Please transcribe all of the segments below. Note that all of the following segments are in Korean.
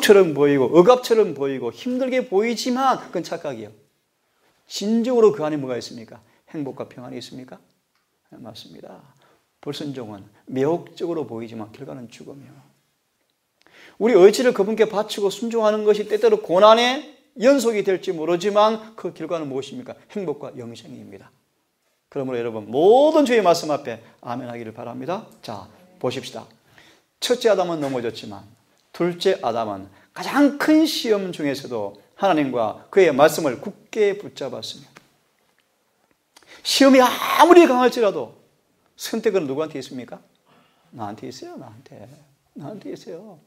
고통처럼 보이고 억압처럼 보이고 힘들게 보이지만 그건 착각이에요. 진정으로 그 안에 뭐가 있습니까? 행복과 평안이 있습니까? 맞습니다. 불순종은 매혹적으로 보이지만 결과는 죽음이에요. 우리 의지를 그분께 바치고 순종하는 것이 때때로 고난의 연속이 될지 모르지만 그 결과는 무엇입니까? 행복과 영생입니다. 그러므로 여러분 모든 주의 말씀 앞에 아멘 하기를 바랍니다. 자, 보십시다. 첫째 아담은 넘어졌지만 둘째 아담은 가장 큰 시험 중에서도 하나님과 그의 말씀을 굳게 붙잡았으며 시험이 아무리 강할지라도 선택은 누구한테 있습니까? 나한테 있어요. 나한테 있어요.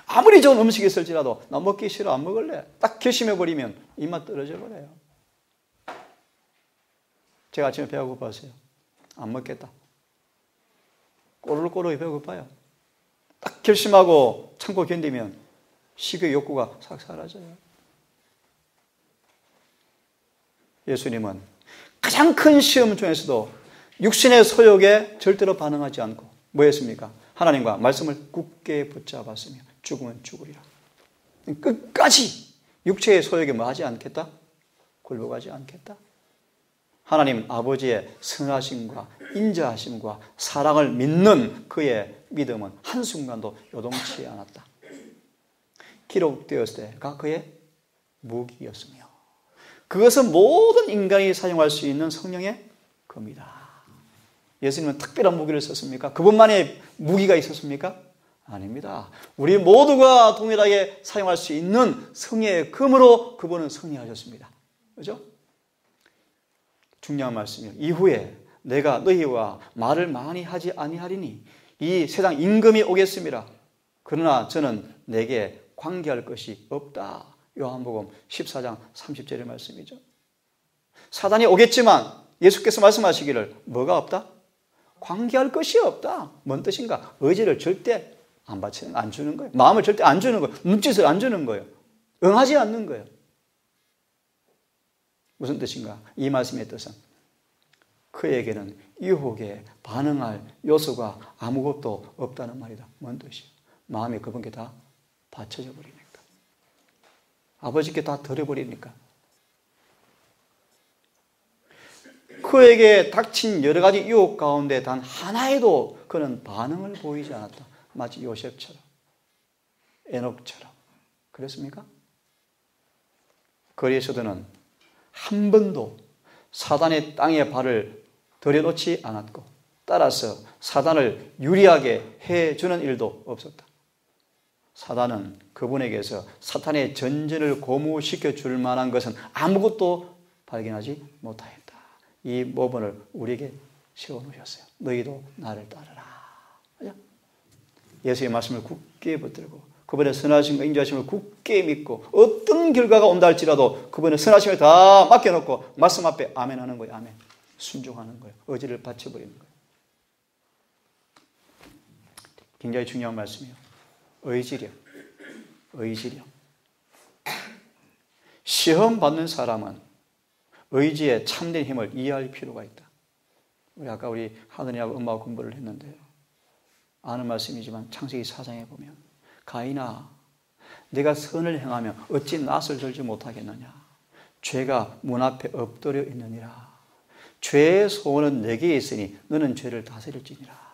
아무리 좋은 음식이 있을지라도 나 먹기 싫어 안 먹을래 딱 결심해버리면 입맛 떨어져 버려요. 제가 아침에 배가 고팠어요. 안 먹겠다. 꼬르륵 배고파요. 딱 결심하고 참고 견디면 식욕 욕구가 싹 사라져요. 예수님은 가장 큰 시험 중에서도 육신의 소욕에 절대로 반응하지 않고 뭐 했습니까? 하나님과 말씀을 굳게 붙잡았으며 죽으면 죽으리라. 끝까지 육체의 소욕에 뭐 하지 않겠다? 굴복하지 않겠다. 하나님 아버지의 선하심과 인자하심과 사랑을 믿는 그의 믿음은 한순간도 요동치 않았다. 기록되었을 때가 그의 무기였으며 그것은 모든 인간이 사용할 수 있는 성령의 겁니다. 예수님은 특별한 무기를 썼습니까? 그분만의 무기가 있었습니까? 아닙니다. 우리 모두가 동일하게 사용할 수 있는 성령의 검으로 그분은 승리하셨습니다. 그렇죠? 중요한 말씀이에요. 이후에 내가 너희와 말을 많이 하지 아니하리니 이 세상 임금이 오겠습니다. 그러나 저는 내게 관계할 것이 없다. 요한복음 14장 30절의 말씀이죠. 사단이 오겠지만 예수께서 말씀하시기를 뭐가 없다? 관계할 것이 없다. 뭔 뜻인가? 의지를 절대 안 주는 거예요. 마음을 절대 안 주는 거예요. 눈짓을 안 주는 거예요. 응하지 않는 거예요. 무슨 뜻인가? 이 말씀의 뜻은 그에게는 유혹에 반응할 요소가 아무것도 없다는 말이다. 뭔 뜻이에요? 마음이 그분께 다 받쳐져 버리니까. 아버지께 다 드려버리니까. 그에게 닥친 여러 가지 유혹 가운데 단 하나에도 그는 반응을 보이지 않았다. 마치 요셉처럼, 에녹처럼. 그랬습니까? 거리에서는 한 번도 사단의 땅에 발을 들여놓지 않았고 따라서 사단을 유리하게 해주는 일도 없었다. 사단은 그분에게서 사탄의 전쟁을 고무시켜 줄 만한 것은 아무것도 발견하지 못하였다. 이 모본을 우리에게 세워놓으셨어요. 너희도 나를 따르라. 예수의 말씀을 굳게 붙들고 그분의 선하심과 인자하심을 굳게 믿고 어떤 결과가 온다 할지라도 그분의 선하심을 다 맡겨놓고 말씀 앞에 아멘 하는 거예요. 아멘. 순종하는 거예요. 의지를 바쳐버리는 거예요. 굉장히 중요한 말씀이에요. 의지력. 시험 받는 사람은 의지의 참된 힘을 이해할 필요가 있다. 아까 우리 하느니하고 엄마하고 공부를 했는데요. 아는 말씀이지만 창세기 4장에 보면 가인아 네가 선을 행하며 어찌 낯을 들지 못하겠느냐. 죄가 문 앞에 엎드려 있느니라. 죄의 소원은 내게 있으니 너는 죄를 다스릴지니라.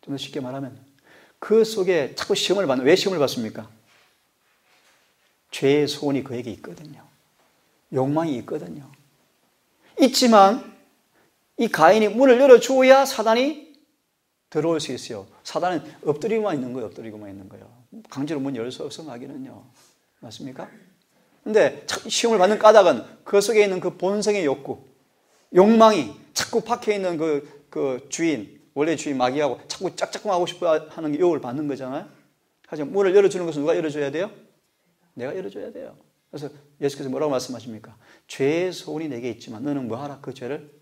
좀 더 쉽게 말하면 그 속에 자꾸 시험을 받는, 왜 시험을 받습니까? 죄의 소원이 그에게 있거든요. 욕망이 있거든요. 있지만 이 가인이 문을 열어줘야 사단이 들어올 수 있어요. 사단은 엎드리고만 있는 거예요. 강제로 문 열 수 없어 하기는요. 맞습니까? 근데 시험을 받는 까닭은 그 속에 있는 그 본성의 욕구, 욕망이 자꾸 박혀 있는 그 주인, 원래 주인 마귀하고 자꾸 짝짝꿍 하고 싶어 하는 유혹을 받는 거잖아요. 하지만 문을 열어주는 것은 누가 열어줘야 돼요? 내가 열어줘야 돼요. 그래서 예수께서 뭐라고 말씀하십니까? 죄의 소원이 내게 있지만 너는 뭐하라? 그 죄를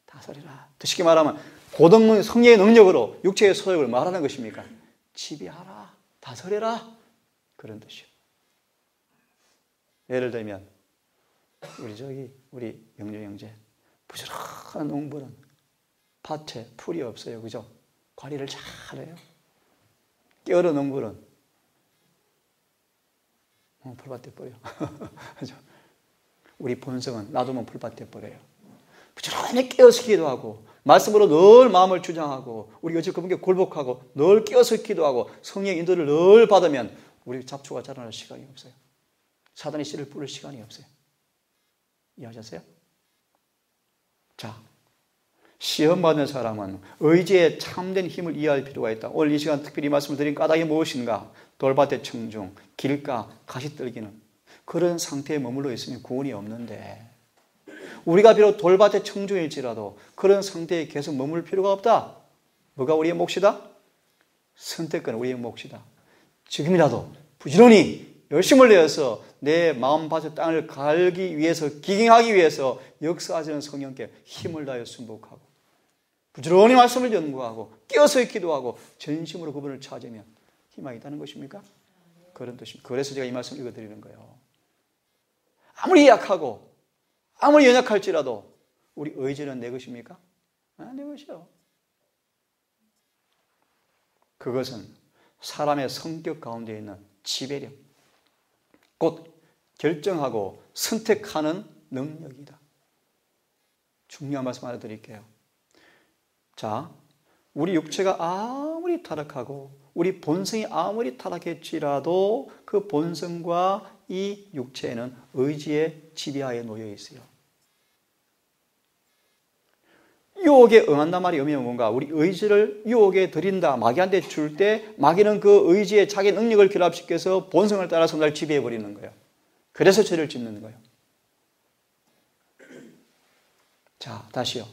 다스리라. 더 쉽게 말하면 고등 성령의 능력으로 육체의 소욕을 말하는 것입니까? 지배하라, 다스려라, 그런 뜻이요. 예를 들면 우리 영주 형제 부지런한 농부는 밭에 풀이 없어요, 그죠? 관리를 잘해요. 깨어러 농구는 풀밭에 버려. 우리 본성은 놔두면 풀밭에 버려요. 부지런히 깨어서 기도하고 말씀으로 늘 마음을 주장하고 우리 어찌 그분께 굴복하고 늘 깨어서 기도하고 성령의 인도를 늘 받으면 우리 잡초가 자라날 시간이 없어요. 사단이 씨를 뿌릴 시간이 없어요. 이해하셨어요? 자, 시험 받는 사람은 의지의 참된 힘을 이해할 필요가 있다. 오늘 이 시간 특별히 말씀을 드린 까닭이 무엇인가? 돌밭의 청중, 길가, 가시떨기는 그런 상태에 머물러 있으면 구원이 없는데 우리가 비록 돌밭의 청중일지라도 그런 상태에 계속 머물 필요가 없다. 뭐가 우리의 몫이다? 선택권은 우리의 몫이다. 지금이라도 부지런히 열심을 내어서 내 마음밭의 땅을 갈기 위해서, 기경하기 위해서 역사하시는 성령께 힘을 다하여 순복하고 부지런히 말씀을 연구하고 깨어서 기도하고 전심으로 그분을 찾으면 희망이 있다는 것입니까? 그런 뜻입니다. 그래서 제가 이 말씀을 읽어드리는 거예요. 아무리 약하고 아무리 연약할지라도 우리 의지는 내 것입니까? 내 것이요. 그것은 사람의 성격 가운데 있는 지배력, 곧 결정하고 선택하는 능력이다. 중요한 말씀 하나 드릴게요. 자, 우리 육체가 아무리 타락하고 우리 본성이 아무리 타락했지라도 그 본성과 이 육체에는 의지의 지배하에 놓여 있어요. 유혹에 응한단 말이 의미는 뭔가? 우리 의지를 유혹에 드린다, 마귀한테 줄 때 마귀는 그 의지에 자기 능력을 결합시켜서 본성을 따라서 날 지배해버리는 거예요. 그래서 죄를 짓는 거예요. 자, 다시요.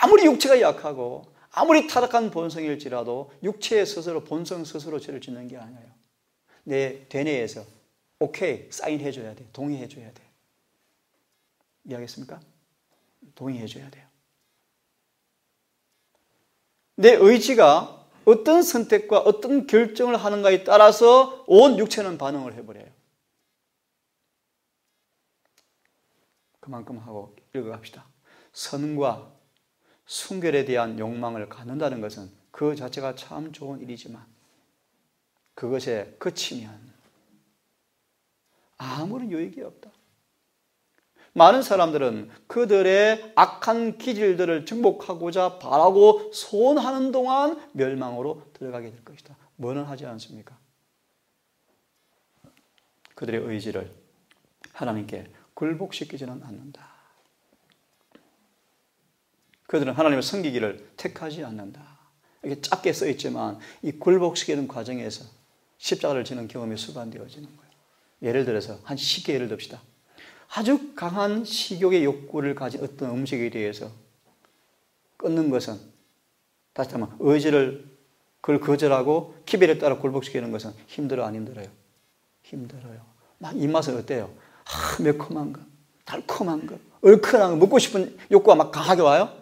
아무리 육체가 약하고 아무리 타락한 본성일지라도 육체에 스스로, 본성 스스로 죄를 짓는 게 아니에요. 내 대뇌에서 오케이, 사인해줘야 돼. 동의해줘야 돼. 이해하겠습니까? 동의해줘야 돼요. 내 의지가 어떤 선택과 어떤 결정을 하는가에 따라서 온 육체는 반응을 해버려요. 그만큼 하고 읽어갑시다. 선과 순결에 대한 욕망을 갖는다는 것은 그 자체가 참 좋은 일이지만 그것에 그치면 아무런 유익이 없다. 많은 사람들은 그들의 악한 기질들을 정복하고자 바라고 소원하는 동안 멸망으로 들어가게 될 것이다. 뭐는 하지 않습니까? 그들의 의지를 하나님께 굴복시키지는 않는다. 그들은 하나님을 섬기기를 택하지 않는다. 이게 짧게 써 있지만 이 굴복시키는 과정에서 십자가를 지는 경험이 수반되어지는 거예요. 예를 들어서 한 쉽게 예를 듭시다. 아주 강한 식욕의 욕구를 가진 어떤 음식에 대해서 끊는 것은, 다시 말하면 의지를 그걸 거절하고 기별에 따라 굴복시키는 것은 힘들어 안 힘들어요? 힘들어요. 막 입맛은 어때요? 매콤한 거, 달콤한 거, 얼큰한 거, 먹고 싶은 욕구가 막 강하게 와요?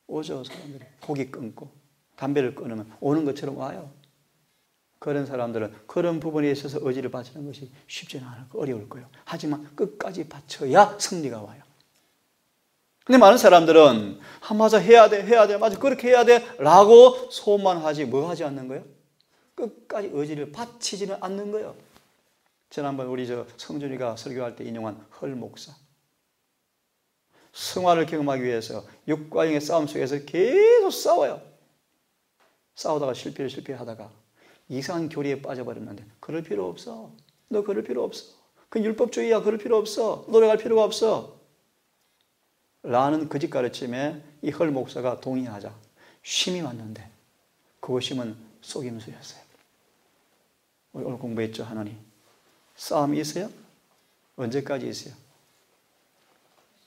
오죠. 사람들이 고기 끊고 담배를 끊으면 오는 것처럼 와요. 그런 사람들은 그런 부분에 있어서 의지를 바치는 것이 쉽지는 않을 거예요. 어려울 거예요. 하지만 끝까지 바쳐야 승리가 와요. 근데 많은 사람들은 맞아, 해야 돼, 맞아, 그렇게 해야 돼 라고 소원만 하지 뭐 하지 않는 거예요? 끝까지 의지를 바치지는 않는 거예요. 지난번 우리 성준이가 설교할 때 인용한 헐 목사, 승화를 경험하기 위해서 육과 영의 싸움 속에서 계속 싸워요. 싸우다가 실패하다가 이상한 교리에 빠져버렸는데 그럴 필요 없어. 너 그럴 필요 없어. 그 율법주의야. 그럴 필요 없어. 노력할 필요가 없어. 라는 거짓 가르침에 이 헐 목사가 동의하자 쉼이 왔는데 그 쉼은 속임수였어요. 오늘 공부했죠. 하나님. 싸움이 있어요? 언제까지 있어요?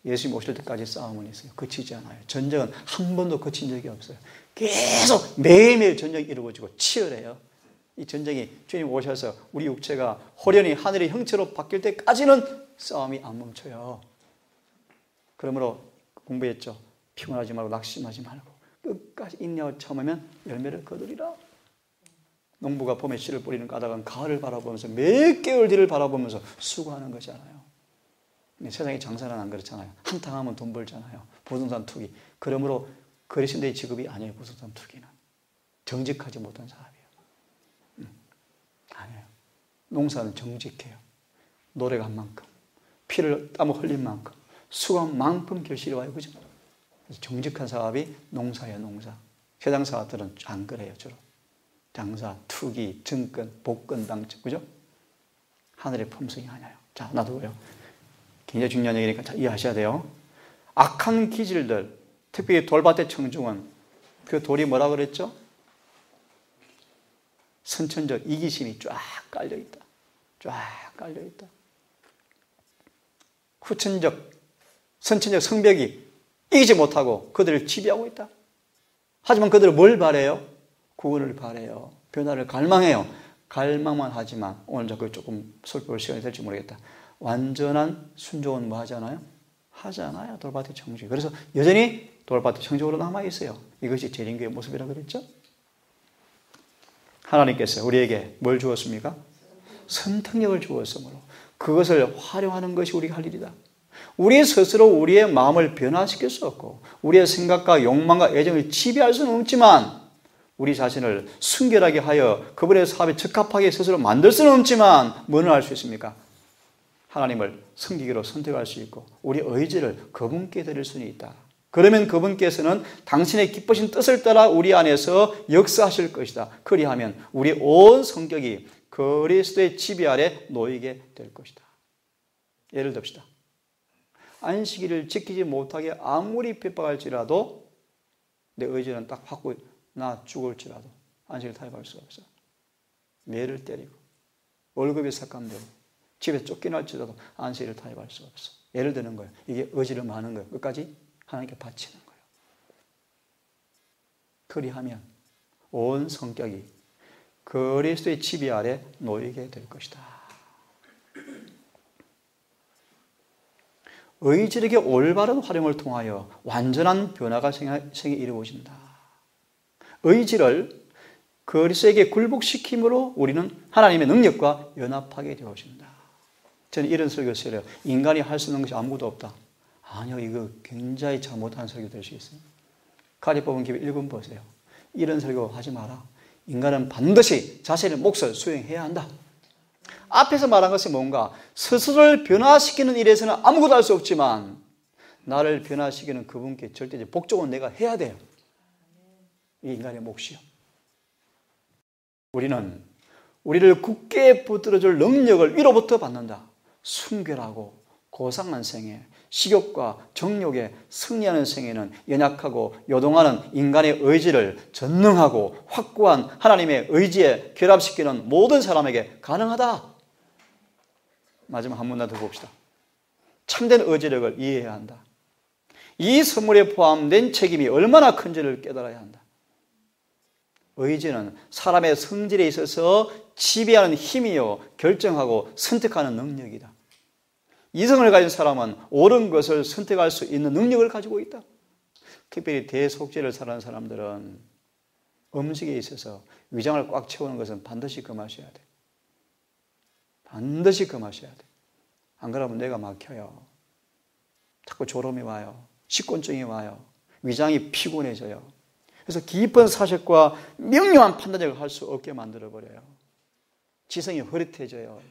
예수님 오실 때까지 싸움은 있어요. 그치지 않아요. 전쟁은 한 번도 그친 적이 없어요. 계속 매일매일 전쟁이 이루어지고 치열해요. 이 전쟁이 주님 오셔서 우리 육체가 호련히 하늘의 형체로 바뀔 때까지는 싸움이 안 멈춰요. 그러므로 공부했죠. 피곤하지 말고 낙심하지 말고 끝까지 인내하고 참으면 열매를 거두리라. 농부가 봄에 씨를 뿌리는 까닭은 가을을 바라보면서 몇 개월 뒤를 바라보면서 수고하는 거잖아요. 근데 세상의 장사는 안 그렇잖아요. 한탕 하면 돈 벌잖아요. 부동산 투기. 그러므로 그리스도의 직업이 아니에요. 부동산 투기는. 정직하지 못한 사람이에요. 농사는 정직해요. 노력한 만큼, 피를 땀을 흘린 만큼, 수고한 만큼 결실이 와요. 그죠? 정직한 사업이 농사예요, 농사. 세상 사업들은 안 그래요, 주로. 장사, 투기, 증권, 복권, 당첨, 그죠? 하늘의 품성이 아니에요. 자, 놔두고요. 굉장히 중요한 얘기니까 잘 이해하셔야 돼요. 악한 기질들, 특히 돌밭의 청중은 그 돌이 뭐라 그랬죠? 선천적 이기심이 쫙 깔려있다. 쫙 깔려있다. 선천적 성벽이 이기지 못하고 그들을 지배하고 있다. 하지만 그들은 뭘 바래요? 구원을 바래요. 변화를 갈망해요. 갈망만 하지만 오늘 저 조금 살펴볼 시간이 될지 모르겠다. 완전한 순종은 뭐 하잖아요? 하잖아요. 돌밭의 청중. 그래서 여전히 돌밭의 청중으로 남아있어요. 이것이 재림교의 모습이라고 그랬죠? 하나님께서 우리에게 뭘 주었습니까? 선택력을 주었으므로 그것을 활용하는 것이 우리가 할 일이다. 우리 스스로 우리의 마음을 변화시킬 수 없고 우리의 생각과 욕망과 애정을 지배할 수는 없지만 우리 자신을 순결하게 하여 그분의 사업에 적합하게 스스로 만들 수는 없지만 뭐는 할 수 있습니까? 하나님을 섬기기로 선택할 수 있고 우리 의지를 그분께 드릴 수는 있다. 그러면 그분께서는 당신의 기쁘신 뜻을 따라 우리 안에서 역사하실 것이다. 그리하면 우리 온 성격이 그리스도의 지배 아래 놓이게 될 것이다. 예를 듭시다. 안식일을 지키지 못하게 아무리 핍박할지라도 내 의지는 딱 확고 나 죽을지라도 안식일 타협할 수가 없어. 매를 때리고 월급이 삭감되고 집에 쫓겨날지라도 안식일을 타협할 수가 없어. 예를 드는 거예요. 이게 의지를 많은 거예요. 끝까지 하나님께 바치는 거예요. 그리하면 온 성격이 그리스도의 지배 아래 놓이게 될 것이다. 의지력의 올바른 활용을 통하여 완전한 변화가 생에 이루어진다. 의지를 그리스도에게 굴복시킴으로 우리는 하나님의 능력과 연합하게 되어진다. 저는 이런 설교를 써요. 인간이 할 수 있는 것이 아무것도 없다. 아니요, 이거 굉장히 잘못한 설교 될 수 있어요. 가리 뽑은 김에 1분 보세요. 이런 설교 하지 마라. 인간은 반드시 자신의 몫을 수행해야 한다. 앞에서 말한 것은 뭔가 스스로를 변화시키는 일에서는 아무것도 할 수 없지만 나를 변화시키는 그분께 절대적 복종은 내가 해야 돼요. 이 인간의 몫이요. 우리는 우리를 굳게 붙들어줄 능력을 위로부터 받는다. 순결하고 고상한 생애, 식욕과 정욕에 승리하는 생애는 연약하고 요동하는 인간의 의지를 전능하고 확고한 하나님의 의지에 결합시키는 모든 사람에게 가능하다. 마지막 한 문단 더 봅시다. 참된 의지력을 이해해야 한다. 이 선물에 포함된 책임이 얼마나 큰지를 깨달아야 한다. 의지는 사람의 성질에 있어서 지배하는 힘이요 결정하고 선택하는 능력이다. 이성을 가진 사람은 옳은 것을 선택할 수 있는 능력을 가지고 있다. 특별히 대속죄를 사는 사람들은 음식에 있어서 위장을 꽉 채우는 것은 반드시 금하셔야 돼. 반드시 금하셔야 돼. 안 그러면 뇌가 막혀요. 자꾸 졸음이 와요. 식곤증이 와요. 위장이 피곤해져요. 그래서 깊은 사색과 명료한 판단력을 할 수 없게 만들어버려요. 지성이 흐릿해져요.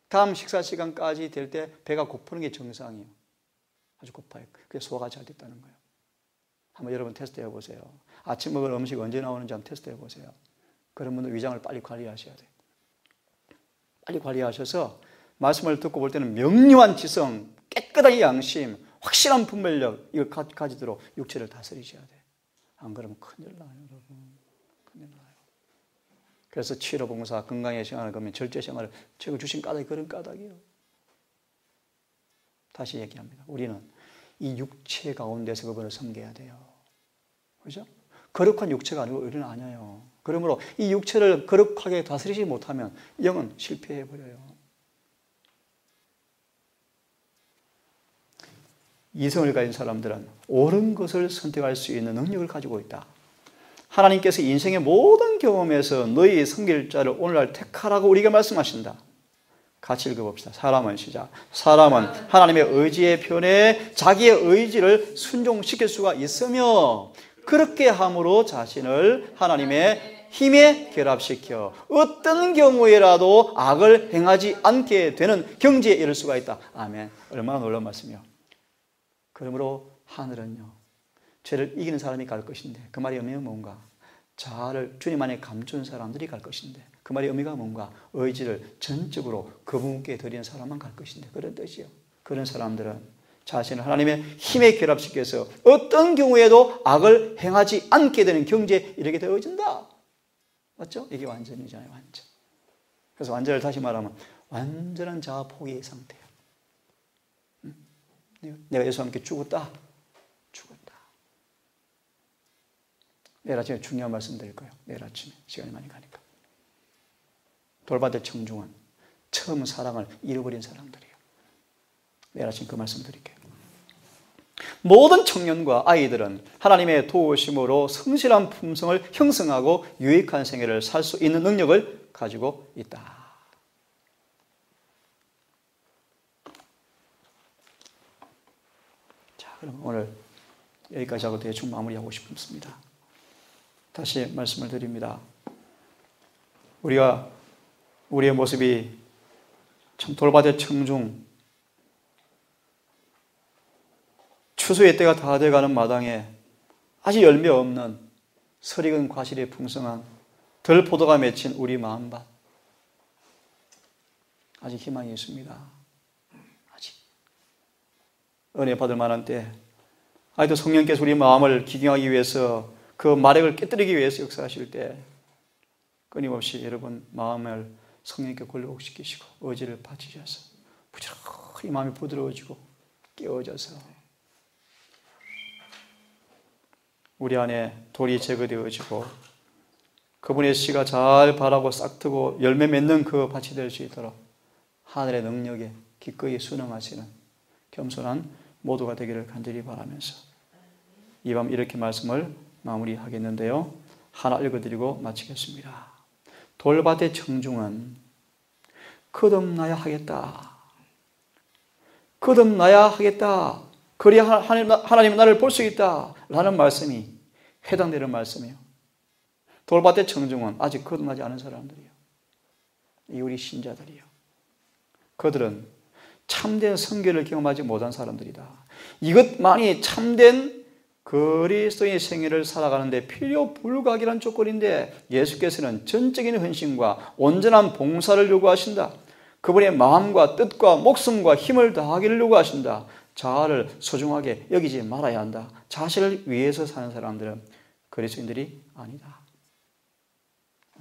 다음 식사 시간까지 될 때 배가 고프는 게 정상이에요. 아주 고파요. 그게 소화가 잘 됐다는 거예요. 한번 여러분 테스트 해보세요. 아침 먹을 음식 언제 나오는지 한번 테스트 해보세요. 그런 분들 위장을 빨리 관리하셔야 돼요. 빨리 관리하셔서 말씀을 듣고 볼 때는 명료한 지성, 깨끗한 양심, 확실한 분별력 이걸 가지도록 육체를 다스리셔야 돼요. 안 그러면 큰일 나요, 여러분. 큰일 나요. 그래서 치료봉사, 건강의 생활을 그러면 절제 생활을 제가 주신 까닭이 그런 까닭이에요. 다시 얘기합니다. 우리는 이 육체 가운데서 그분을 섬겨야 돼요. 그죠? 거룩한 육체가 아니고 우리는 아니에요. 그러므로 이 육체를 거룩하게 다스리지 못하면 영은 실패해버려요. 이성을 가진 사람들은 옳은 것을 선택할 수 있는 능력을 가지고 있다. 하나님께서 인생의 모든 경험에서 너희 섬길 자를 오늘날 택하라고 우리에게 말씀하신다. 같이 읽어봅시다. 사람은 하나님의 의지에 편해 자기의 의지를 순종시킬 수가 있으며 그렇게 함으로 자신을 하나님의 힘에 결합시켜 어떤 경우에라도 악을 행하지 않게 되는 경지에 이를 수가 있다. 아멘. 얼마나 놀라운 말씀이요. 그러므로 하늘은요, 죄를 이기는 사람이 갈 것인데, 그 말의 의미는 뭔가? 자아를 주님 안에 감춘 사람들이 갈 것인데, 그 말의 의미가 뭔가? 의지를 전적으로 그분께 드리는 사람만 갈 것인데, 그런 뜻이요. 그런 사람들은 자신을 하나님의 힘에 결합시켜서 어떤 경우에도 악을 행하지 않게 되는 경지에 이르게 되어진다. 맞죠? 이게 완전이잖아요, 완전. 그래서 완전을 다시 말하면 완전한 자아 포기의 상태예요. 내가 예수와 함께 죽었다. 내일 아침에 중요한 말씀 드릴 거예요. 내일 아침에 시간이 많이 가니까. 돌밭의 청중은 처음 사랑을 잃어버린 사람들이에요. 내일 아침 그 말씀 드릴게요. 모든 청년과 아이들은 하나님의 도우심으로 성실한 품성을 형성하고 유익한 생애를 살 수 있는 능력을 가지고 있다. 자, 그럼 오늘 여기까지 하고 대충 마무리하고 싶습니다. 다시 말씀을 드립니다. 우리의 모습이 참 돌밭의 청중, 추수의 때가 다 돼가는 마당에 아직 열매 없는 설익은 과실이 풍성한 들포도가 맺힌 우리 마음밭, 아직 희망이 있습니다. 아직 은혜 받을 만한 때, 아직도 성령께서 우리 마음을 기경하기 위해서, 그 마력을 깨뜨리기 위해서 역사하실 때 끊임없이 여러분 마음을 성령께 굴복시키시고 의지를 바치셔서 부지런히 마음이 부드러워지고 깨어져서 우리 안에 돌이 제거되어지고 그분의 씨가 잘 바라고 싹트고 열매 맺는 그 밭이 될 수 있도록 하늘의 능력에 기꺼이 순응하시는 겸손한 모두가 되기를 간절히 바라면서 이 밤 이렇게 말씀을 마무리하겠는데요. 하나 읽어드리고 마치겠습니다. 돌밭의 청중은 거듭나야 하겠다. 거듭나야 하겠다. 그래야 하나님은 나를 볼 수 있다. 라는 말씀이 해당되는 말씀이에요. 돌밭의 청중은 아직 거듭나지 않은 사람들이에요. 이 우리 신자들이에요. 그들은 참된 성결을 경험하지 못한 사람들이다. 이것만이 참된 그리스도의 생애를 살아가는데 필요 불가결한 조건인데 예수께서는 전적인 헌신과 온전한 봉사를 요구하신다. 그분의 마음과 뜻과 목숨과 힘을 다하기를 요구하신다. 자아를 소중하게 여기지 말아야 한다. 자신을 위해서 사는 사람들은 그리스도인들이 아니다.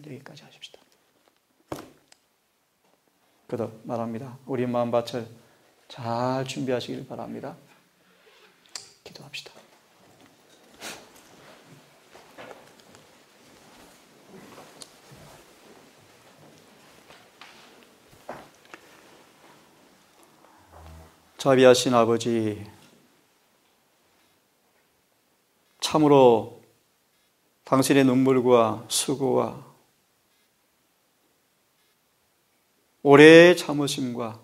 여기까지 하십시다. 그도 말합니다. 우리 마음밭을 잘 준비하시길 바랍니다. 기도합시다. 자비하신 아버지, 참으로 당신의 눈물과 수고와 오래의 참으심과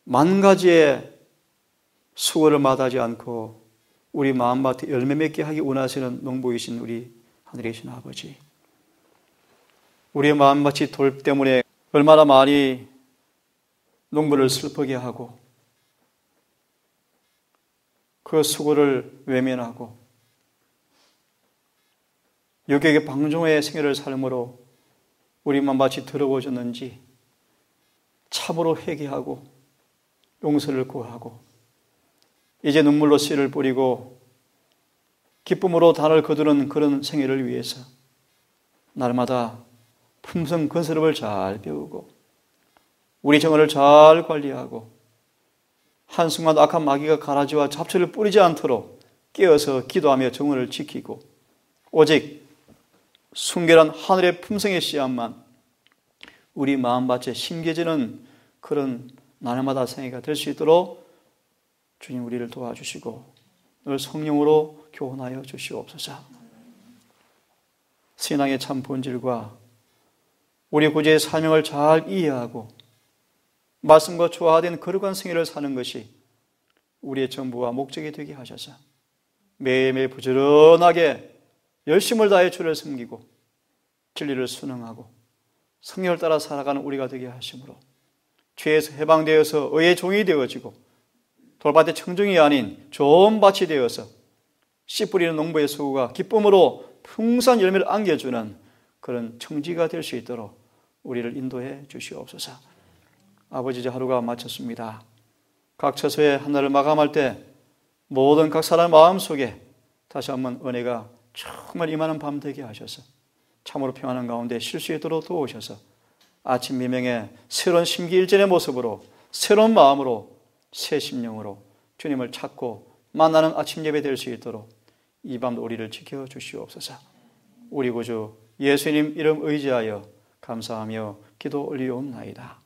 만 가지의 수고를 마다하지 않고 우리 마음밭에 열매 맺게 하기 원하시는 농부이신 우리 하늘에 계신 아버지, 우리의 마음밭이 돌 때문에 얼마나 많이 농부를 슬프게 하고 그 수고를 외면하고 여기에 방종의 생애를 삶으로 우리 마음밭이 더러워졌는지 참으로 회개하고 용서를 구하고 이제 눈물로 씨를 뿌리고 기쁨으로 단을 거두는 그런 생애를 위해서 날마다 품성 건설업을 잘 배우고 우리 정을 잘 관리하고 한순간 악한 마귀가 가라지와 잡초를 뿌리지 않도록 깨어서 기도하며 정을 지키고 오직 순결한 하늘의 품성의 씨앗만 우리 마음밭에 심겨지는 그런 날마다 생애가 될 수 있도록 주님 우리를 도와주시고 늘 성령으로 교훈하여 주시옵소서. 신앙의 참 본질과 우리 구주의 사명을 잘 이해하고 말씀과 조화된 거룩한 생애를 사는 것이 우리의 전부와 목적이 되게 하셔서 매일매일 부지런하게 열심을 다해 주를 섬기고 진리를 순응하고 성령을 따라 살아가는 우리가 되게 하심으로 죄에서 해방되어서 의의 종이 되어지고 돌밭의 청중이 아닌 좋은 밭이 되어서 씨 뿌리는 농부의 수고가 기쁨으로 풍성한 열매를 안겨주는 그런 청지가 될 수 있도록 우리를 인도해 주시옵소서. 아버지, 이제 하루가 마쳤습니다. 각 처소의 하나를 마감할 때 모든 각 사람 마음속에 다시 한번 은혜가 정말 임하는 밤 되게 하셔서 참으로 평안한 가운데 쉴 수 있도록 도우셔서 아침 미명에 새로운 심기일전의 모습으로 새로운 마음으로 새 심령으로 주님을 찾고 만나는 아침 예배 될 수 있도록 이 밤도 우리를 지켜주시옵소서. 우리 구주 예수님 이름 의지하여 감사하며 기도 올리옵나이다.